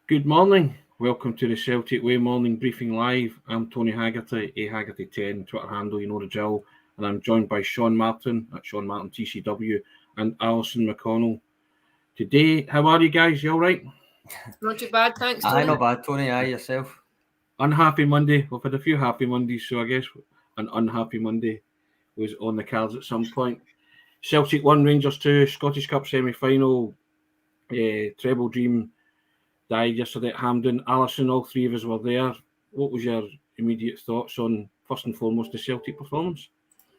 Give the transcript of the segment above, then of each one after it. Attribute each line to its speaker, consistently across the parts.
Speaker 1: Good morning. Welcome to the Celtic Way Morning Briefing Live. I'm Tony Haggerty, Haggerty10, Twitter handle, you know the drill. And I'm joined by Sean Martin, at Sean Martin TCW, and Alison McConnell. Today, how are you guys? You all right?
Speaker 2: Not too bad, thanks, Tony.
Speaker 3: Not bad, Tony. Yourself?
Speaker 1: Unhappy Monday. We've had a few happy Mondays, so I guess an unhappy Monday was on the cards at some point. Celtic 1, Rangers 2, Scottish Cup semi-final, treble dream died yesterday at Hampden. Alison, all three of us were there. What was your immediate thoughts on, first and foremost, the Celtic performance?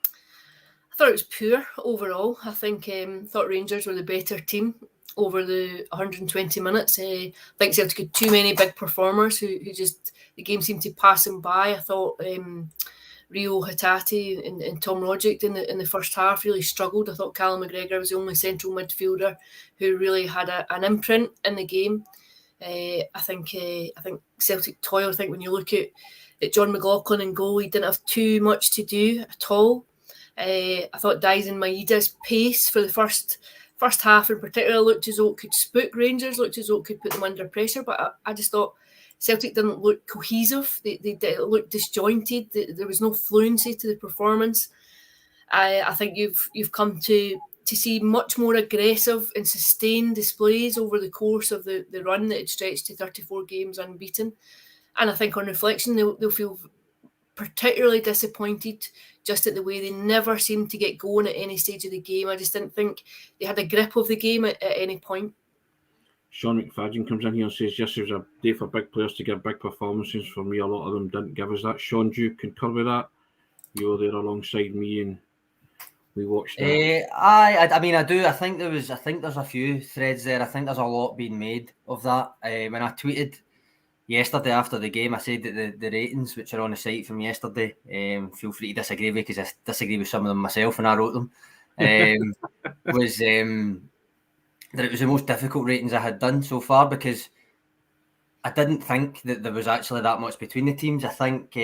Speaker 2: I thought it was poor overall. I thought Rangers were the better team over the 120 minutes. I think Celtic had too many big performers who just, the game seemed to pass them by. I thought Rio Hatate and Tom Roderick in the first half really struggled. I thought Callum McGregor was the only central midfielder who really had an imprint in the game. I think Celtic toil. I think when you look at John McLaughlin in goal, he didn't have too much to do at all. I thought Dyson Maeda's pace for the first half in particular looked as though it could spook Rangers, looked as though it could put them under pressure, but I just thought Celtic didn't look cohesive. They looked disjointed. There was no fluency to the performance. I think you've come to see much more aggressive and sustained displays over the course of the run that had stretched to 34 games unbeaten. And I think on reflection, they'll feel particularly disappointed just at the way they never seemed to get going at any stage of the game. I just didn't think they had a grip of the game at any point.
Speaker 1: Sean McFadden comes in here and says, yes, it was a day for big players to give big performances. For me, a lot of them didn't give us that. Sean, do you concur with that? You were there alongside me and we watched that.
Speaker 3: I do. I think there's a few threads there. I think there's a lot being made of that. When I tweeted yesterday after the game, I said that the ratings which are on the site from yesterday, feel free to disagree with, because I disagree with some of them myself when I wrote them, was that it was the most difficult ratings I had done so far, because I didn't think that there was actually that much between the teams. I think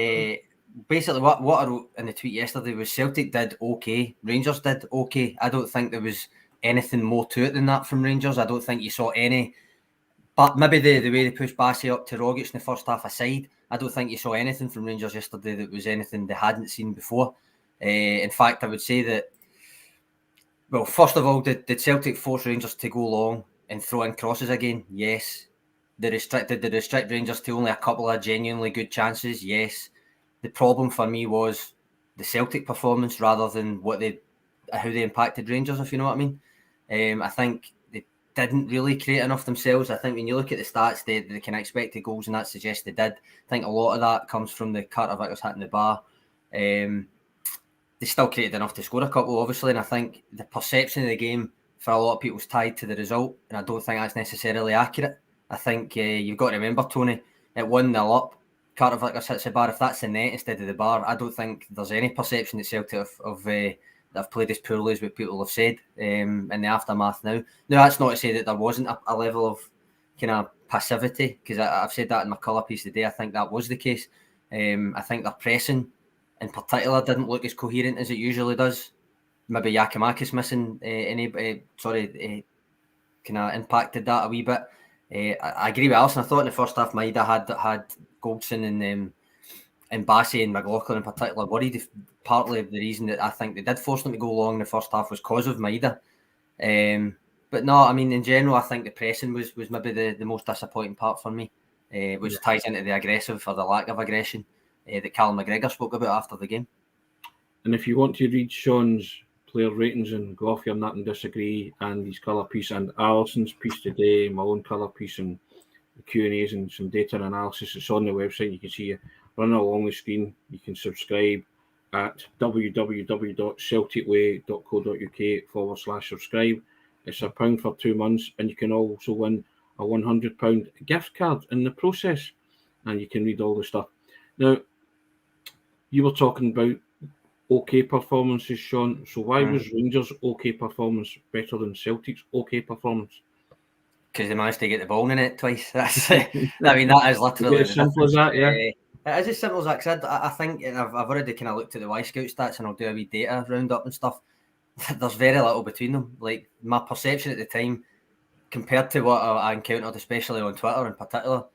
Speaker 3: basically what I wrote in the tweet yesterday was Celtic did okay, Rangers did okay. I don't think there was anything more to it than that from Rangers. I don't think you saw any, but maybe the way they pushed Bassey up to Rogic in the first half aside, I don't think you saw anything from Rangers yesterday that was anything they hadn't seen before. In fact, I would say that, well, first of all, did Celtic force Rangers to go long and throw in crosses again? Yes. Did they restrict Rangers to only a couple of genuinely good chances? Yes. The problem for me was the Celtic performance rather than how they impacted Rangers, if you know what I mean. I think they didn't really create enough themselves. I think when you look at the stats, they can expect the goals, and that suggests they did. I think a lot of that comes from the Carter Vickers hitting the bar. They still created enough to score a couple, obviously, and I think the perception of the game for a lot of people is tied to the result, and I don't think that's necessarily accurate. I think you've got to remember, Tony, at 1-0 up, Carter Vickers hits the bar. If that's the net instead of the bar, I don't think there's any perception that Celtic have played as poorly as what people have said in the aftermath now. Now, that's not to say that there wasn't a level of kind of passivity, because I've said that in my colour piece today. I think that was the case. I think their pressing in particular didn't look as coherent as it usually does. Maybe Giakoumakis missing kind of impacted that a wee bit. I agree with Alison. I thought in the first half Maeda had Goldson and Bassey and McLaughlin in particular worried. Partly the reason that I think they did force them to go long in the first half was because of Maeda. But no, I mean, in general, I think the pressing was maybe the most disappointing part for me, which ties into the aggressive or the lack of aggression that Callum McGregor spoke about after the game.
Speaker 1: And if you want to read Sean's player ratings and go off your nut and disagree, and his colour piece and Alison's piece today, my own colour piece and the Q&As and some data analysis, it's on the website. You can see it running along the screen. You can subscribe at www.celticway.co.uk/subscribe. It's £1 for 2 months, and you can also win a £100 gift card in the process, and you can read all the stuff. Now, you were talking about okay performances, Sean. So why was Rangers' okay performance better than Celtic's okay performance?
Speaker 3: Because they managed to get the ball in the net twice. That's that is literally
Speaker 1: as simple as that, yeah.
Speaker 3: It is as simple as that. Cause I think, and I've already kind of looked at the Y-Scout stats, and I'll do a wee data roundup and stuff. There's very little between them. Like, my perception at the time compared to what I encountered, especially on Twitter in particular,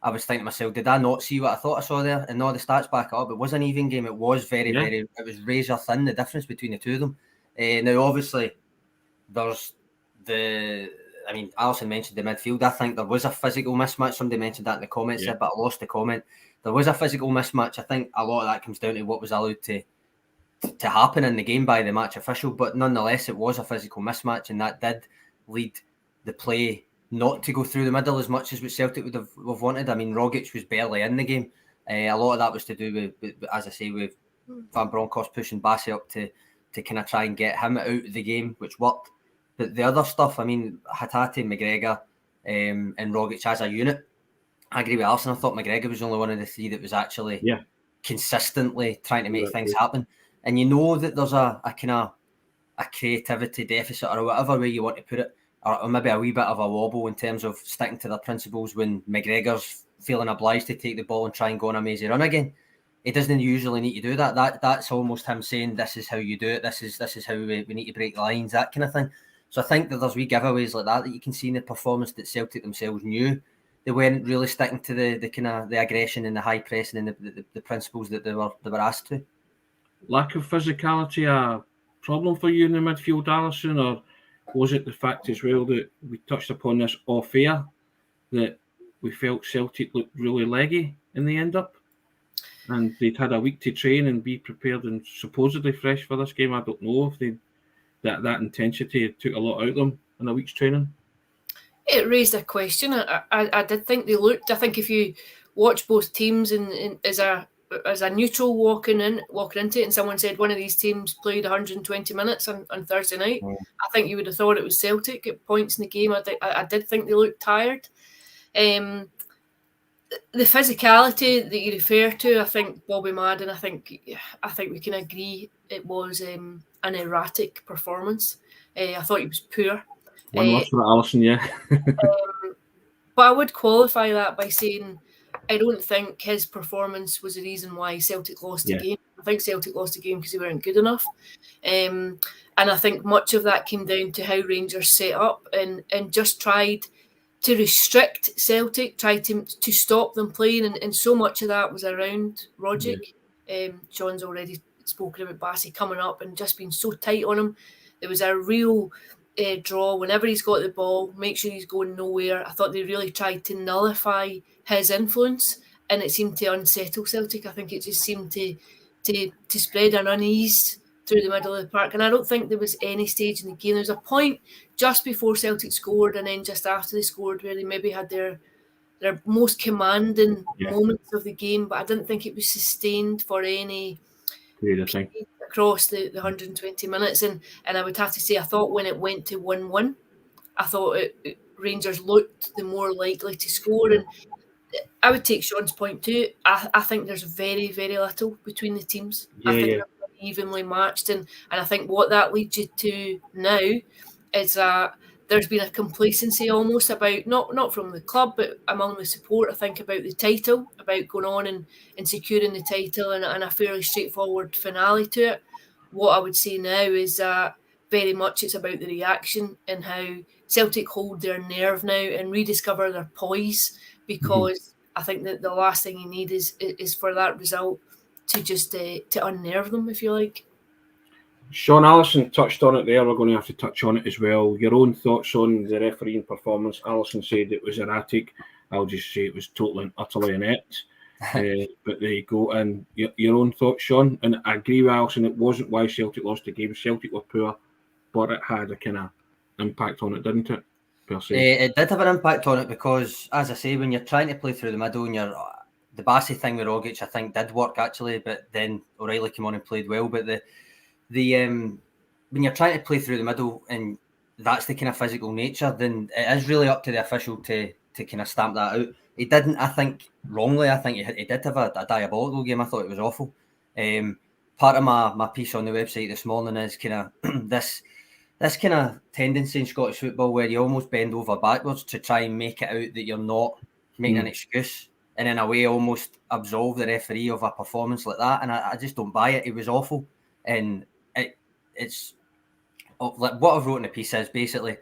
Speaker 3: I was thinking to myself, did I not see what I thought I saw there? And no, the stats back it up. It was an even game. It was very, it was razor thin, the difference between the two of them. Now, obviously, there's Alison mentioned the midfield. I think there was a physical mismatch. Somebody mentioned that in the comments there, but I lost the comment. There was a physical mismatch. I think a lot of that comes down to what was allowed to happen in the game by the match official, but nonetheless, it was a physical mismatch, and that did lead the play not to go through the middle as much as what Celtic would have wanted. I mean, Rogic was barely in the game. A lot of that was to do with, as I say, with Van Bronckhorst pushing Bassey up to kind of try and get him out of the game, which worked. But the other stuff, I mean, Hatate, McGregor, and Rogic as a unit, I agree with Alison. I thought McGregor was the only one of the three that was actually consistently trying to make things happen. And you know that there's a kind of a creativity deficit or whatever way you want to put it, or maybe a wee bit of a wobble in terms of sticking to their principles when McGregor's feeling obliged to take the ball and try and go on a mazy run again. He doesn't usually need to do that. That's almost him saying, this is how you do it, this is how we need to break lines, that kind of thing. So I think that there's wee giveaways like that you can see in the performance that Celtic themselves knew they weren't really sticking to the kind of the aggression and the high pressing and the principles that they were asked to.
Speaker 1: Lack of physicality a problem for you in the midfield, Alison, or was it the fact as well that we touched upon this off air that we felt Celtic looked really leggy in the end up, and they'd had a week to train and be prepared and supposedly fresh for this game? I don't know if that intensity took a lot out of them in a week's training.
Speaker 2: It raised a question. I did think they looked. I think if you watch both teams and as a neutral walking into it, and someone said one of these teams played 120 minutes on Thursday night, I think you would have thought it was Celtic at points in the game. I did think they looked tired. The physicality that you refer to, I think Bobby Madden, I think we can agree it was an erratic performance. I thought he was poor.
Speaker 1: One loss for Alison,
Speaker 2: but I would qualify that by saying I don't think his performance was the reason why Celtic lost the game. I think Celtic lost the game because they weren't good enough. And I think much of that came down to how Rangers set up and just tried to restrict Celtic, tried to stop them playing. And so much of that was around Rogic. Sean's already spoken about Bassey coming up and just being so tight on him. There was a real draw whenever he's got the ball, make sure he's going nowhere. I thought they really tried to nullify his influence, and it seemed to unsettle Celtic. I think it just seemed to spread an unease through the middle of the park, and I don't think there was any stage in the game. There was a point just before Celtic scored and then just after they scored where they maybe had their most commanding moments of the game, but I didn't think it was sustained for any across the 120 minutes. And I would have to say, I thought when it went to 1-1, I thought Rangers looked the more likely to score. And I would take Sean's point too. I think there's very, very little between the teams. I think they're evenly matched. And I think what that leads you to now is that there's been a complacency almost about, not from the club, but among the support, I think, about the title, about going on and securing the title and a fairly straightforward finale to it. What I would say now is that very much it's about the reaction and how Celtic hold their nerve now and rediscover their poise, because I think that the last thing you need is for that result to just to unnerve them, if you like.
Speaker 1: Sean, Alison touched on it there. We're going to have to touch on it as well. Your own thoughts on the refereeing performance? Alison said it was erratic. I'll just say it was totally and utterly inept. But there you go. And your own thoughts, Sean? And I agree with Alison, it wasn't why Celtic lost the game. Celtic were poor, but it had a kind of impact on it, didn't it? Per se.
Speaker 3: It did have an impact on it because, as I say, when you're trying to play through the middle and the Bassey thing with Rogic, I think did work actually, but then O'Reilly came on and played well. But when you're trying to play through the middle and that's the kind of physical nature, then it is really up to the official to kind of stamp that out. He didn't, I think, wrongly. I think he did have a diabolical game. I thought it was awful. Part of my piece on the website this morning is kind of this kind of tendency in Scottish football where you almost bend over backwards to try and make it out that you're not making an excuse, and in a way almost absolve the referee of a performance like that. And I just don't buy it. It was awful. And it's like what I've wrote in the piece is basically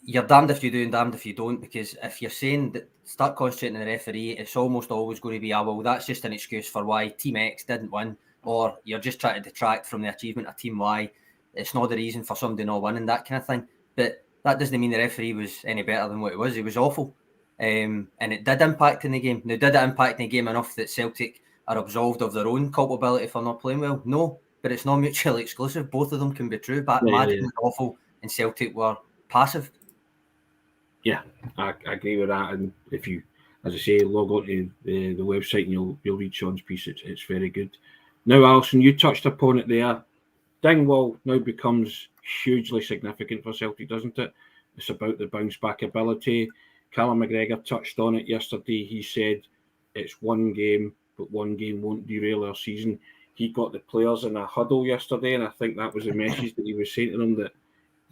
Speaker 3: you're damned if you do and damned if you don't, because if you're saying that start concentrating on the referee, it's almost always going to be, well, that's just an excuse for why Team X didn't win, or you're just trying to detract from the achievement of Team Y. It's not the reason for somebody not winning, that kind of thing. But that doesn't mean the referee was any better than what it was. He was awful. And it did impact in the game. Now, did it impact in the game enough that Celtic are absolved of their own culpability for not playing well? No, but it's not mutually exclusive. Both of them can be true. But Madden was awful and Celtic were passive.
Speaker 1: Yeah, I agree with that. And if you, as I say, log on to the website and you'll read Sean's piece, it's very good. Now, Alison, you touched upon it there. Dingwall now becomes hugely significant for Celtic, doesn't it? It's about the bounce back ability. Callum McGregor touched on it yesterday. He said it's one game, but one game won't derail our season. He got the players in a huddle yesterday, and I think that was a message that he was saying to them, that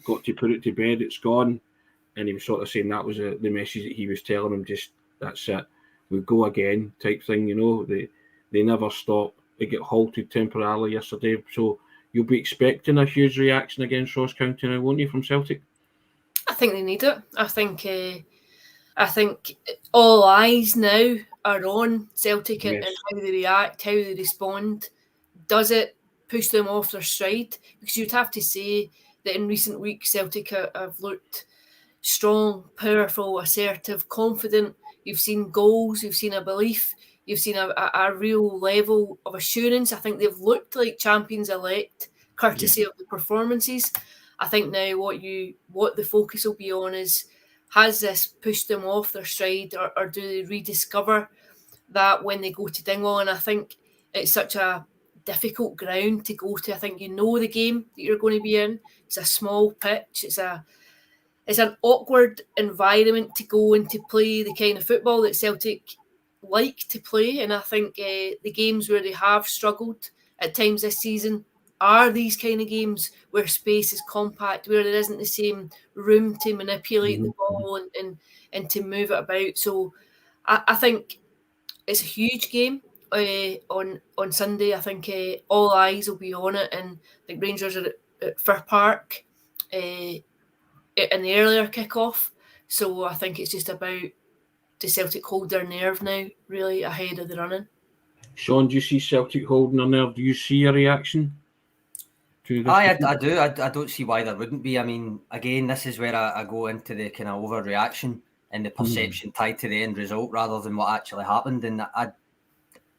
Speaker 1: got to put it to bed, it's gone. And he was sort of saying that was the message that he was telling them, just that's it, we'll go again type thing, you know. They never stop. They get halted temporarily yesterday. So you'll be expecting a huge reaction against Ross County now, won't you, from Celtic?
Speaker 2: I think they need it. I think all eyes now are on Celtic and how they react, how they respond. Does it push them off their stride? Because you'd have to say that in recent weeks Celtic have looked strong, powerful, assertive, confident. You've seen goals, you've seen a belief, you've seen a real level of assurance. I think they've looked like champions elect, courtesy of the performances. I think now what the focus will be on is, has this pushed them off their stride, or do they rediscover that when they go to Dingwall? And I think it's such a difficult ground to go to. I think you know the game that you're going to be in. It's a small pitch. It's an awkward environment to go and to play the kind of football that Celtic like to play. And I think the games where they have struggled at times this season are these kind of games where space is compact, where there isn't the same room to manipulate the ball and to move it about. So I think it's a huge game on Sunday. I think all eyes will be on it, and I think Rangers are at Fir Park in the earlier kick-off. So I think it's just about, does Celtic hold their nerve now, really, ahead of the running?
Speaker 1: Sean, do you see Celtic holding their nerve? Do you see a reaction to this?
Speaker 3: I do. I don't see why there wouldn't be. I mean, again, this is where I go into the kind of overreaction and the perception tied to the end result rather than what actually happened. And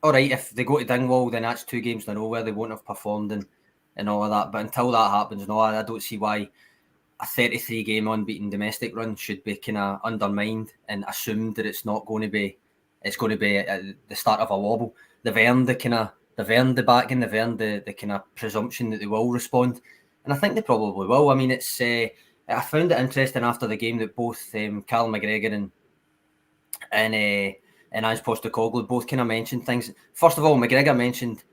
Speaker 3: all right, if they go to Dingwall, then that's 2 games in a row where they won't have performed and all of that. But until that happens, no, I don't see why a 33-game unbeaten domestic run should be kind of undermined and assumed that it's going to be the start of a wobble. They've earned the backing, they've earned the kind of presumption that they will respond, and I think they probably will. I mean, it's I found it interesting after the game that both Callum McGregor and Ange Postecoglou both kind of mentioned things. First of all, McGregor mentioned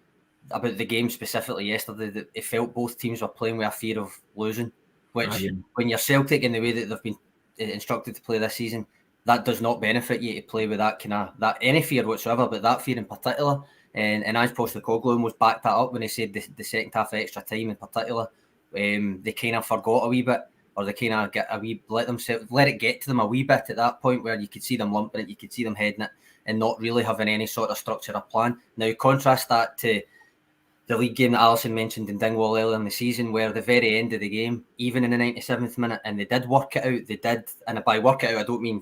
Speaker 3: about the game specifically yesterday that he felt both teams were playing with a fear of losing, which when you're Celtic in the way that they've been instructed to play this season, that does not benefit you to play with that any fear whatsoever, but that fear in particular. And Ange Postecoglou almost backed that up when he said the second half of extra time in particular, they kind of forgot a wee bit, or they kind of let it get to them a wee bit at that point where you could see them lumping it, you could see them heading it, and not really having any sort of structure or plan. Now contrast that to the league game that Alison mentioned in Dingwall earlier in the season, where the very end of the game, even in the 97th minute, and they did work it out. And by work it out, I don't mean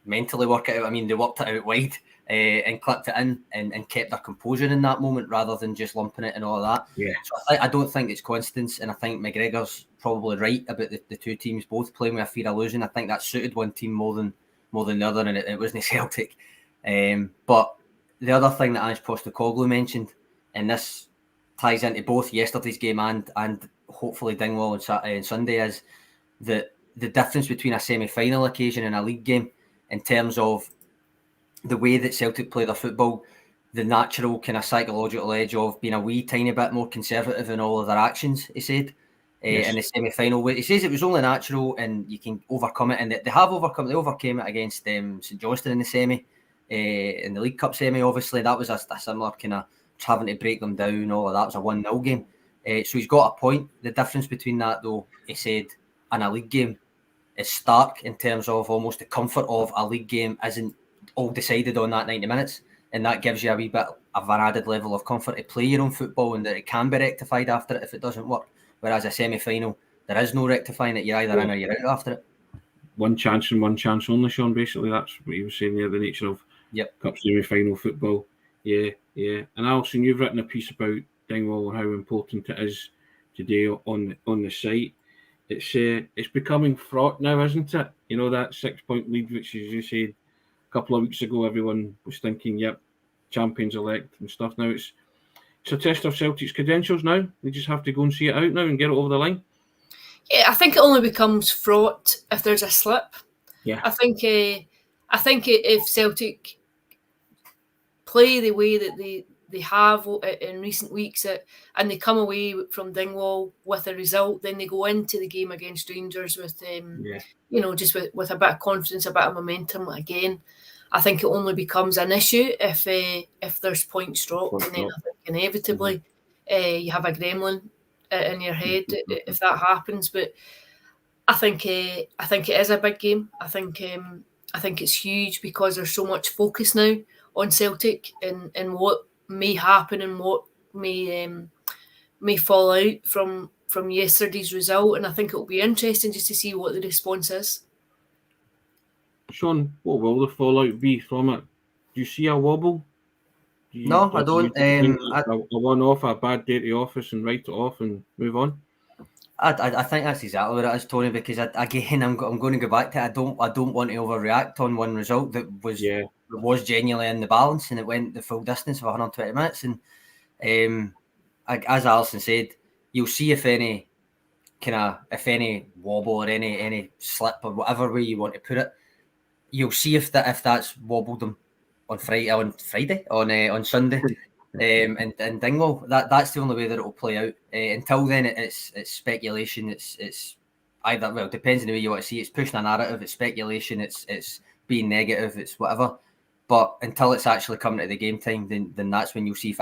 Speaker 3: mentally work it out. I mean, they worked it out wide and clipped it in and kept their composure in that moment rather than just lumping it and all of that.
Speaker 1: Yeah.
Speaker 3: So I don't think it's coincidence, and I think McGregor's probably right about the 2 teams both playing with a fear of losing. I think that suited one team more than the other, and it wasn't Celtic. But the other thing that Ange Postecoglou mentioned, and this ties into both yesterday's game and hopefully Dingwall on Sunday, is that the difference between a semi-final occasion and a league game in terms of the way that Celtic play their football, the natural kind of psychological edge of being a wee tiny bit more conservative in all of their actions, he said, in the semi-final. He says it was only natural and you can overcome it, and they have overcome. They overcame it against St Johnstone in the semi, in the League Cup semi. Obviously, that was a similar kind of having to break them down. All of that was a 1-0 game. So he's got a point. The difference between that, though, he said, and a league game, stark in terms of almost the comfort of a league game isn't all decided on that 90 minutes, and that gives you a wee bit of an added level of comfort to play your own football, and that it can be rectified after it if it doesn't work. Whereas a semi-final, there is no rectifying it. You're either in or you're out after it.
Speaker 1: One chance and one chance only, Sean. Basically, that's what you were saying there. The nature of cup semi-final football. Yeah. And Alison, you've written a piece about Dingwall and how important it is today on the site. It's becoming fraught now, isn't it? You know, that 6-point lead, which, as you said a couple of weeks ago, everyone was thinking, yep, champions elect and stuff. Now it's a test of Celtic's credentials now. They just have to go and see it out now and get it over the line.
Speaker 2: Yeah, I think it only becomes fraught if there's a slip.
Speaker 1: Yeah.
Speaker 2: I think if Celtic play the way that they have in recent weeks, and they come away from Dingwall with a result, then they go into the game against Rangers with just with a bit of confidence, a bit of momentum again. I think it only becomes an issue if there's points dropped, and then I think inevitably you have a gremlin in your head if that happens. But I think it is a big game. I think it's huge because there's so much focus now on Celtic and what may happen and what may fall out from yesterday's result, and I think it'll be interesting just to see what the response is.
Speaker 1: Sean, what will the fallout be from it? Do you see a wobble?
Speaker 3: No, I don't.
Speaker 1: A one-off, a bad day at the office, and write it off and move on.
Speaker 3: I think that's exactly what it is, Tony. Because I'm going to go back to it. I don't want to overreact on one result that was genuinely in the balance, and it went the full distance of 120 minutes. And as Alison said, you'll see if any wobble or any slip or whatever way you want to put it. You'll see if that's wobbled them on Sunday, and Dingwall. That's the only way that it'll play out. Until then, it's speculation. It's either, well, it depends on the way you want to see it. It's pushing a narrative. It's speculation. It's being negative. It's whatever. But until it's actually coming to the game time, then that's when you'll see if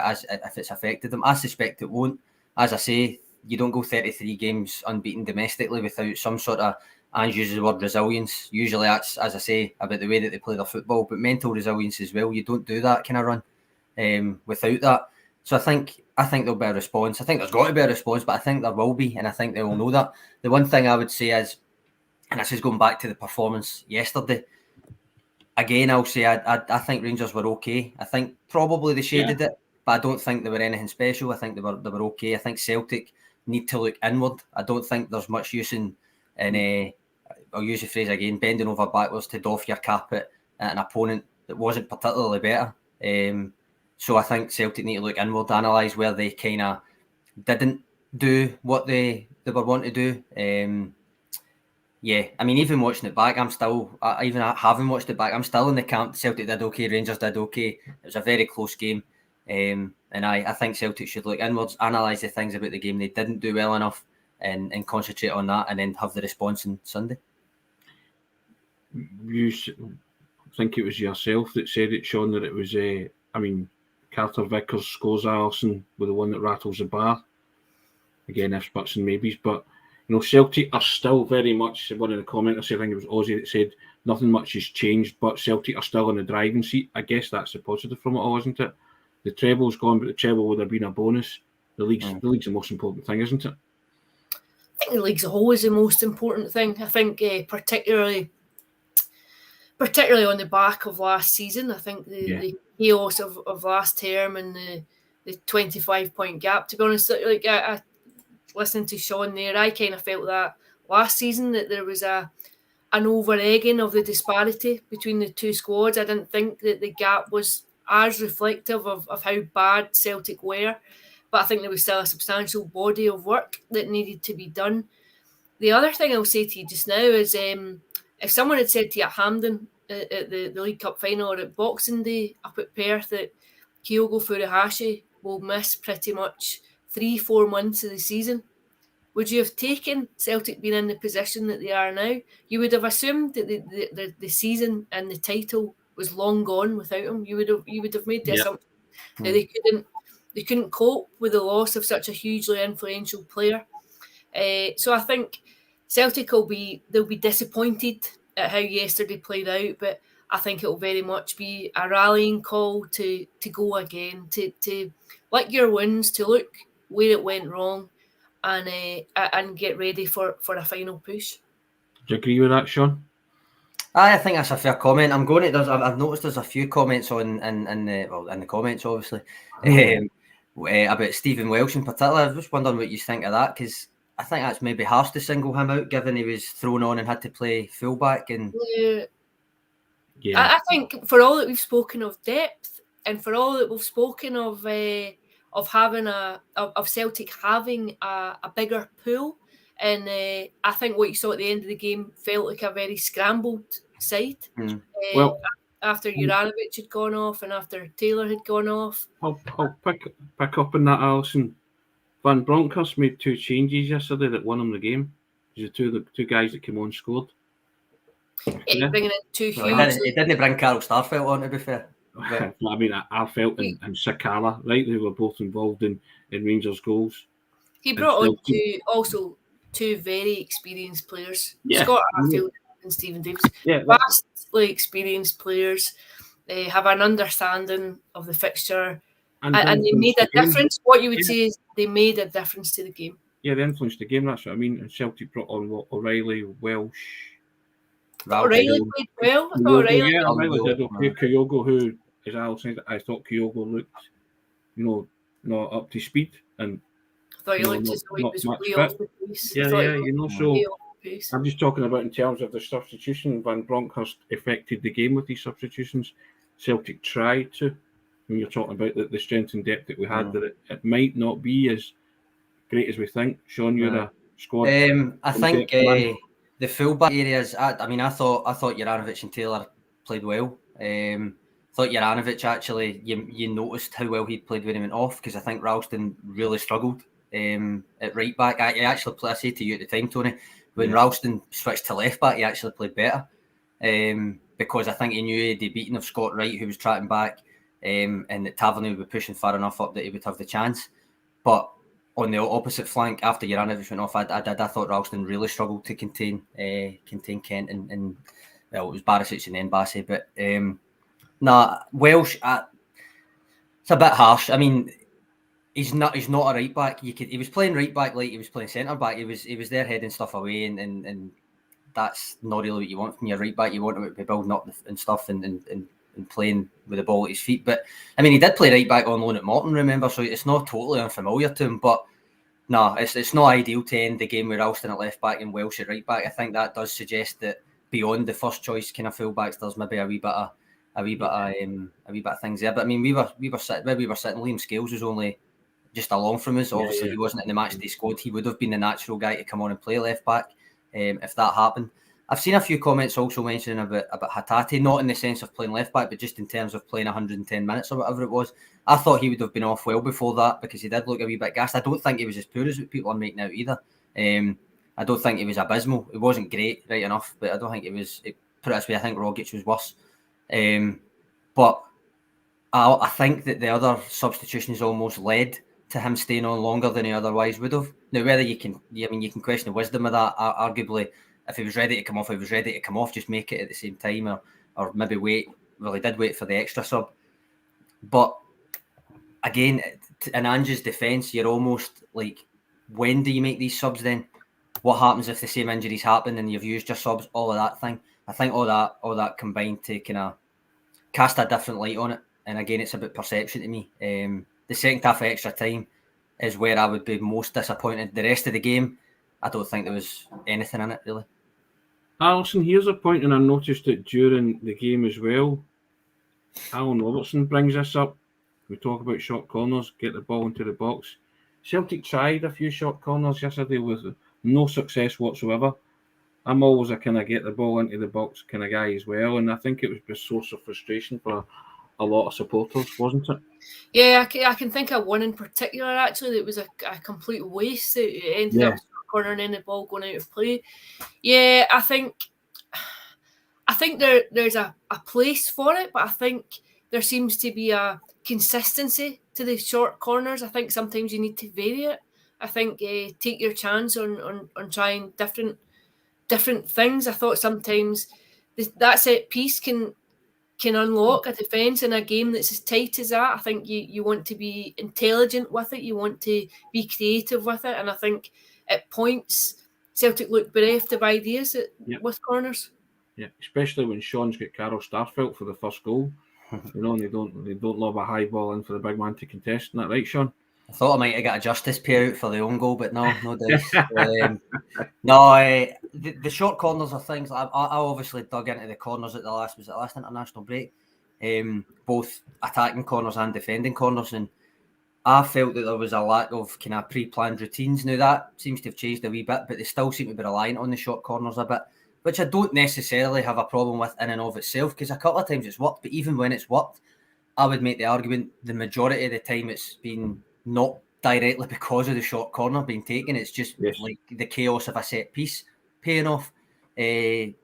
Speaker 3: it's affected them. I suspect it won't. As I say, you don't go 33 games unbeaten domestically without some sort of, Ange uses the word resilience. Usually that's, as I say, about the way that they play their football, but mental resilience as well. You don't do that kind of run without that. So I think there'll be a response. I think there's got to be a response, but I think there will be, and I think they will know that. The one thing I would say is, and this is going back to the performance yesterday, again, I'll say I think Rangers were okay. I think probably they shaded it, but I don't think they were anything special. I think they were okay. I think Celtic need to look inward. I don't think there's much use in I'll use the phrase again, bending over backwards to doff your cap at an opponent that wasn't particularly better. So I think Celtic need to look inward, analyse where they kind of didn't do what they were wanting to do. I mean, even watching it back, even having watched it back, I'm still in the camp. Celtic did okay, Rangers did okay. It was a very close game. And I think Celtic should look inwards, analyse the things about the game they didn't do well enough, and concentrate on that, and then have the response on Sunday.
Speaker 1: You think it was yourself that said it, Sean, that it was Carter Vickers scores Alison with the one that rattles the bar. Again, ifs, buts and maybes, but Celtic are still very much, one of the commenters, I think it was Ozzy, that said nothing much has changed, but Celtic are still in the driving seat. I guess that's the positive from it all, isn't it? The treble's gone, but the treble would have been a bonus. The league's the most important thing, isn't it?
Speaker 2: I think the league's always the most important thing. I think particularly on the back of last season, I think the chaos of last term and the 25-point gap, to be honest, like I listening to Sean there, I kind of felt that last season that there was an over-egging of the disparity between the two squads. I didn't think that the gap was as reflective of how bad Celtic were, but I think there was still a substantial body of work that needed to be done. The other thing I'll say to you just now is if someone had said to you at Hampden at the League Cup final or at Boxing Day up at Perth that Kyogo Furuhashi will miss pretty much 3-4 months of the season, would you have taken Celtic being in the position that they are now? You would have assumed that the season and the title was long gone without him. You would have made the assumption that they couldn't cope with the loss of such a hugely influential player. So I think Celtic they'll be disappointed at how yesterday played out, but I think it'll very much be a rallying call to go again, to lick your wounds, to look where it went wrong, and get ready for a final push.
Speaker 1: Do you agree with that, Sean?
Speaker 3: I think that's a fair comment. I've noticed there's a few comments in the comments, obviously, about Stephen Welsh in particular. I was just wondering what you think of that, because I think that's maybe harsh to single him out, given he was thrown on and had to play fullback. And
Speaker 2: I think for all that we've spoken of depth, and for all that we've spoken of having of Celtic having a bigger pool, and I think what you saw at the end of the game felt like a very scrambled side.
Speaker 1: Well,
Speaker 2: after Juranovic had gone off and after Taylor had gone off,
Speaker 1: I'll pick up on that, Alison. Van Bronckhorst made 2 changes yesterday that won him the game. The two guys that came on scored.
Speaker 2: Bringing in 2 huge.
Speaker 3: He didn't bring Carl Starfelt on, to be fair.
Speaker 1: But I mean, I felt and Sakala, right? They were both involved in Rangers' goals.
Speaker 2: He brought on two very experienced players, Scott Arfield and Stephen Davis. Vastly experienced players. They have an understanding of the fixture, and they made a difference. What you would say is they made a difference to the game. Yeah,
Speaker 1: they influenced the game. That's what I mean. And Celtic brought on O'Reilly, Welsh.
Speaker 2: O'Reilly played well. I thought
Speaker 1: O'Reilly did okay. Kyogo, who, as Al said, I thought Kyogo looked, not up to speed, and
Speaker 2: I thought he looked as though he was way off the pace.
Speaker 1: So I'm just talking about in terms of the substitution. Van Bronckhorst affected the game with these substitutions. Celtic tried to. When you're talking about the strength and depth that we had, that it might not be as great as we think. Sean, you're a squad.
Speaker 3: I think the fullback areas. I thought Juranovic and Taylor played well. Thought Juranovic actually, you noticed how well he played when he went off, because I think Ralston really struggled at right back. I say to you at the time, Tony, when Ralston switched to left back, he actually played better, because I think he knew he'd be beaten of Scott Wright, who was tracking back, and that Tavernier would be pushing far enough up that he would have the chance. But on the opposite flank, after Juranovic went off, I thought Ralston really struggled to contain Kent and well, it was Barisic and then Bassey. But Welsh, it's a bit harsh. I mean, he's not a right back. He was playing right back like he was playing centre back. He was there heading stuff away, and that's not really what you want from your right back. You want him to be building up and stuff and playing with the ball at his feet. But I mean, he did play right back on loan at Morton, remember, so it's not totally unfamiliar to him. But no, it's not ideal to end the game with Ralston at left back and Welsh at right back. I think that does suggest that beyond the first choice kind of fullbacks, there's maybe a wee bit of things there. But I mean, we were sitting. Liam Scales was only just along from us. Obviously, he wasn't in the matchday squad. He would have been the natural guy to come on and play left back if that happened. I've seen a few comments also mentioning about Hatate, not in the sense of playing left back, but just in terms of playing 110 minutes or whatever it was. I thought he would have been off well before that, because he did look a wee bit gassed. I don't think he was as poor as what people are making out either. I don't think he was abysmal. It wasn't great, right enough, but I don't think it was. Put it this way, I think Rogic was worse. But I think that the other substitutions almost led to him staying on longer than he otherwise would have. Now, whether you can question the wisdom of that. Arguably, if he was ready to come off, he was ready to come off. Just make it at the same time, or maybe wait. Well, he did wait for the extra sub. But again, in Ange's defence, you're almost like, when do you make these subs then? What happens if the same injuries happen and you've used your subs? All of that thing. I think all that combined to kind of cast a different light on it. And again, it's about perception to me. The second half of extra time is where I would be most disappointed. The rest of the game, I don't think there was anything in it, really.
Speaker 1: Alison, here's a point, and I noticed it during the game as well. Alan Robertson brings this up. We talk about short corners, get the ball into the box. Celtic tried a few short corners yesterday with no success whatsoever. I'm always a kind of get the ball into the box kind of guy as well, and I think it was a source of frustration for a lot of supporters, wasn't it?
Speaker 2: Yeah, I can think of one in particular, actually, that was a complete waste. It ended up cornering in the ball going out of play. Yeah, I think there's a place for it, but I think there seems to be a consistency to the short corners. I think sometimes you need to vary it. I think take your chance on trying different different things. I thought sometimes that set piece can unlock a defence in a game that's as tight as that. I think you want to be intelligent with it. You want to be creative with it. And I think at points, Celtic looked bereft of ideas with corners.
Speaker 1: Yeah, especially when Sean's got Carol Starfelt for the first goal. You know, and they don't lob a high ball in for the big man to contest. Isn't that right, Sean?
Speaker 3: I thought I might have got a justice payout for the own goal, but no dice. The short corners are things. I obviously dug into the corners at the last international break, both attacking corners and defending corners, and I felt that there was a lack of kind of pre-planned routines. Now that seems to have changed a wee bit, but they still seem to be reliant on the short corners a bit, which I don't necessarily have a problem with in and of itself, because a couple of times it's worked, but even when it's worked, I would make the argument the majority of the time it's been not directly because of the short corner being taken. It's just like the chaos of a set piece paying off. I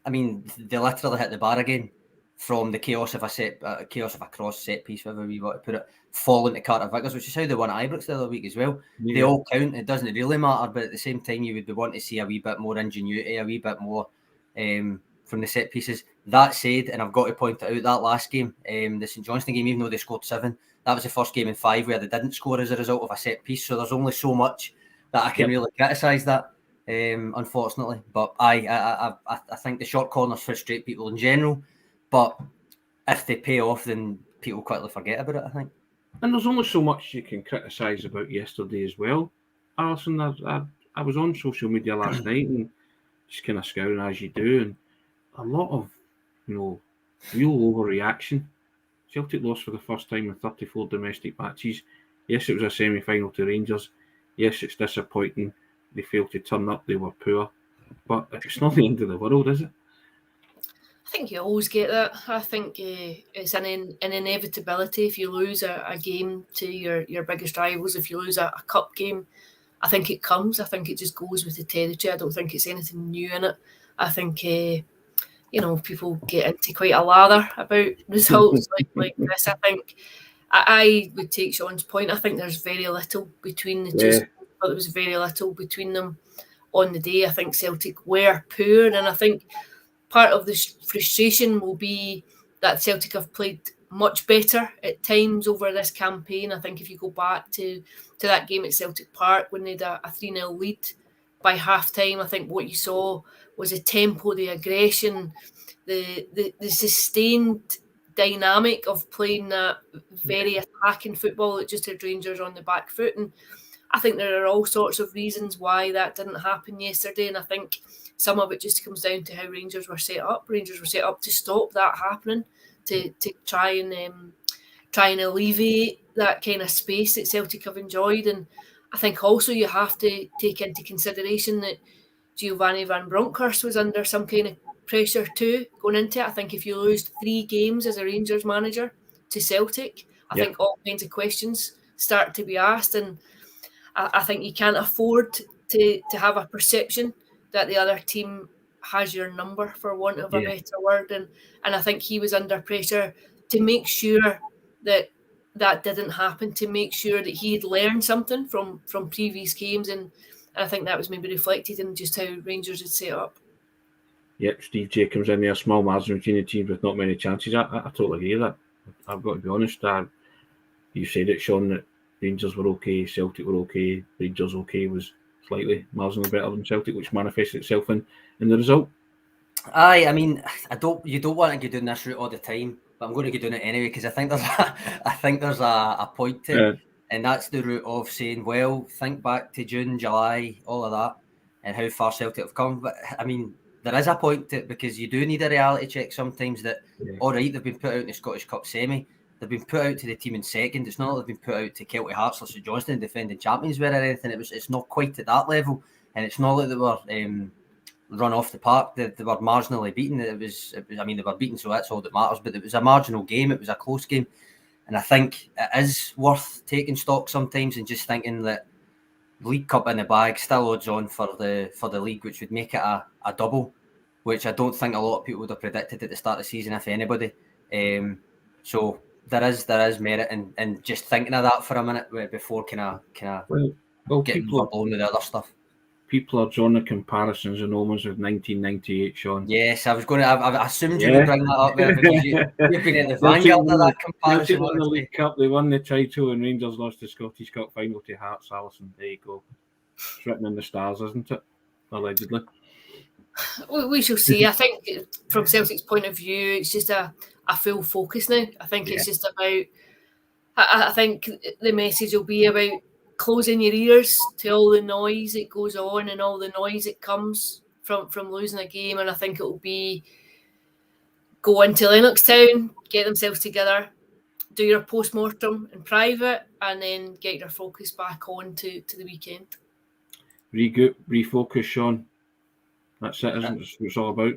Speaker 3: mean, they literally hit the bar again from the chaos of a cross set piece, whatever we want to put it, falling to Carter Vickers, which is how they won at Ibrox the other week as well. Yeah. They all count. It doesn't really matter, but at the same time, you would want to see a wee bit more ingenuity, a wee bit more from the set pieces. That said, and I've got to point it out, that last game, the St Johnstone game, even though they scored 7, that was the first game in 5 where they didn't score as a result of a set piece. So there's only so much that I can really criticise that, unfortunately. But I think the short corners frustrate people in general. But if they pay off, then people quickly forget about it, I think.
Speaker 1: And there's only so much you can criticise about yesterday as well. Alison, I was on social media last night and just kind of scouring as you do, and a lot of, real overreaction. Celtic lost for the first time in 34 domestic matches. Yes, it was a semi-final to Rangers. Yes, it's disappointing. They failed to turn up. They were poor. But it's not the end of the world, is it?
Speaker 2: I think you always get that. I think it's an inevitability if you lose a game to your biggest rivals. If you lose a cup game, I think it comes. I think it just goes with the territory. I don't think it's anything new in it. I think people get into quite a lather about results like this. I think I would take Sean's point. I think there's very little between the two. But there was very little between them on the day. I think Celtic were poor, and I think part of the frustration will be that Celtic have played much better at times over this campaign. I think if you go back to that game at Celtic Park when they had a 3-0 lead by half-time, I think what you saw was the tempo, the aggression, the sustained dynamic of playing that very attacking football that just had Rangers on the back foot. And I think there are all sorts of reasons why that didn't happen yesterday, and I think some of it just comes down to how Rangers were set up. Rangers were set up to stop that happening, to try and alleviate that kind of space that Celtic have enjoyed. And I think also you have to take into consideration that Giovanni Van Bronckhorst was under some kind of pressure too going into it. I think if you lose 3 games as a Rangers manager to Celtic, I think all kinds of questions start to be asked, and I think you can't afford to have a perception that the other team has your number, for want of a better word. And I think he was under pressure to make sure that didn't happen, to make sure that he had learned something from previous games. And I think that was maybe reflected in just how Rangers had set up.
Speaker 1: Yep, Steve Jacobs in there, small margin between the teams with not many chances. I totally agree with that. I've got to be honest. You said it, Sean, that Rangers were okay, Celtic were okay, Rangers okay was slightly marginally better than Celtic, which manifested itself in the result.
Speaker 3: I mean, you don't want to get doing this route all the time, but I'm going to get doing it anyway because I think there's a point to it, and that's the route of saying, well, think back to June, July, all of that, and how far Celtic have come. But I mean, there is a point to it because you do need a reality check sometimes that, all right, they've been put out in the Scottish Cup semi, they've been put out to the team in second. It's not like they've been put out to Celtic Hearts or St Johnstone defending champions or anything. It's not quite at that level, and it's not like they were run off the park. They were marginally beaten. It was. I mean, they were beaten, so that's all that matters. But it was a marginal game. It was a close game, and I think it is worth taking stock sometimes and just thinking that League Cup in the bag, still odds on for the league, which would make it a double, which I don't think a lot of people would have predicted at the start of the season, if anybody. So there is merit in just thinking of that for a minute before kind of getting blown with the other stuff.
Speaker 1: people are drawing the comparisons and omens with 1998, Sean.
Speaker 3: Yes, I was going to. I assumed you would bring that up there because you've been at the
Speaker 1: Celtic
Speaker 3: vanguard of
Speaker 1: won
Speaker 3: that
Speaker 1: Celtic
Speaker 3: comparison.
Speaker 1: won the
Speaker 3: honestly.
Speaker 1: League Cup, they won the title, and Rangers lost the Scottish Cup final to Hearts, Alison. There you go. It's written in the stars, isn't it? Allegedly.
Speaker 2: We shall see. I think from Celtic's point of view, it's just a full focus now. I think it's just about. I think the message will be about closing your ears to all the noise that goes on and all the noise that comes from losing a game. And I think it will be go into Lennoxtown, get themselves together, do your post-mortem in private, and then get your focus back on to the weekend.
Speaker 1: Regroup, refocus, Sean. That's it, isn't it? That's what it's all about.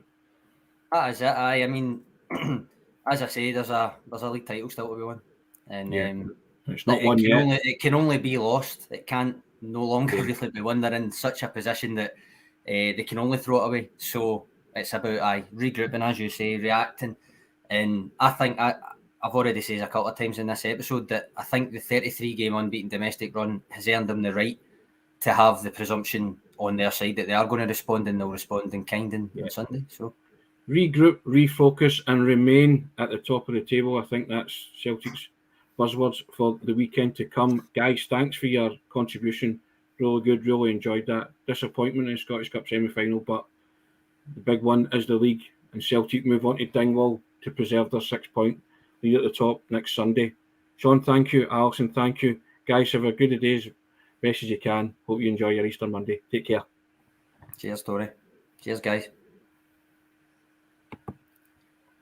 Speaker 3: That is it. I mean, as I say, there's a league title still to be won, and
Speaker 1: it's not won yet.
Speaker 3: It can only be lost. It can't no longer really be won. They're in such a position that they can only throw it away. So it's about regrouping, as you say, reacting. And I think I've already said a couple of times in this episode that I think the 33-game unbeaten domestic run has earned them the right to have the presumption on their side that they are going to respond, and they'll respond in kind on Sunday. So
Speaker 1: regroup, refocus, and remain at the top of the table. I think that's Celtic's buzzwords for the weekend to come. Guys, thanks for your contribution. Really good, really enjoyed that. Disappointment in the Scottish Cup semi-final, but the big one is the league, and Celtic move on to Dingwall to preserve their 6-point lead at the top next Sunday. Sean, thank you. Alison, thank you. Guys, have a good day as best as you can. Hope you enjoy your Easter Monday. Take care.
Speaker 3: Cheers, Tony. Cheers, guys.